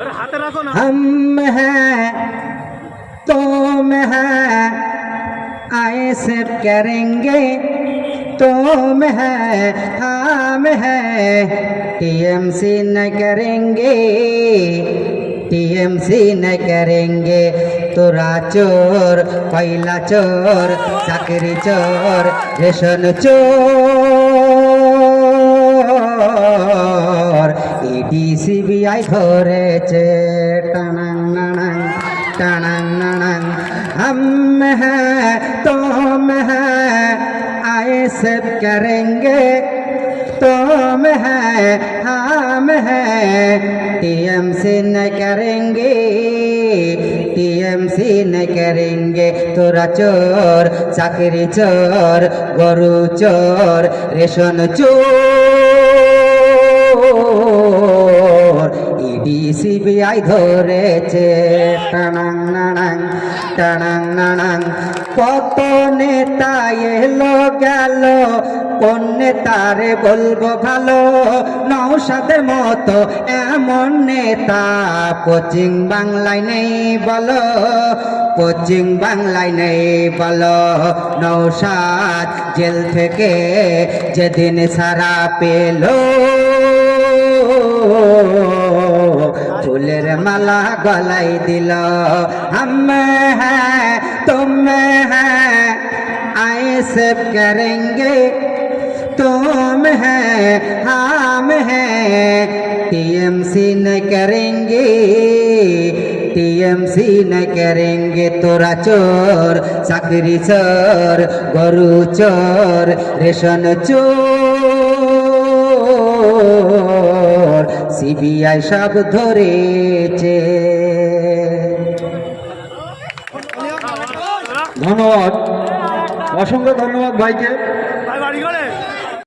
हम हैं तुम हैं आए सब करेंगे तुम हैं हम हैं टीएमसी न करेंगे टीएमसी न करेंगे তোরা চোর কয়লা চোর চাকরি চোর রেশন চোর ইডি সিবিআই ধরেছে টানাং নানাং টানাং নানাং हम हैं तुम हैं आए सब करेंगे तुम हैं हम हैं टीएमसी न करेंगे टीएमसी न करेंगे তোরা চোর চাকরি চোর গরু চোর রেশন চোর ইডি সিবিআই ধরেছে টানাং নানাং টানাং নানাং কত নেতা এলো গেল কোন নেতারে বলবো ভালো নওশাদের মতো এমন নেতা পশ্চিম বাংলায় নেই বলো পশ্চিম বাংলায় নেই বলো নওশাদ জেল থেকে যেদিন সারা পেল ফুলের মালা গলায় দিল हम हैं तुम हैं आए सब करेंगे तुम हैं हम हैं टीएमसी न करेंगे टीएमसी न करेंगे তোরা চোর চাকরি চোর গরু চোর রেশন চোর সিবিআই সব ধরেছে ধন্যবাদ অসংখ্য ধন্যবাদ ভাইকে।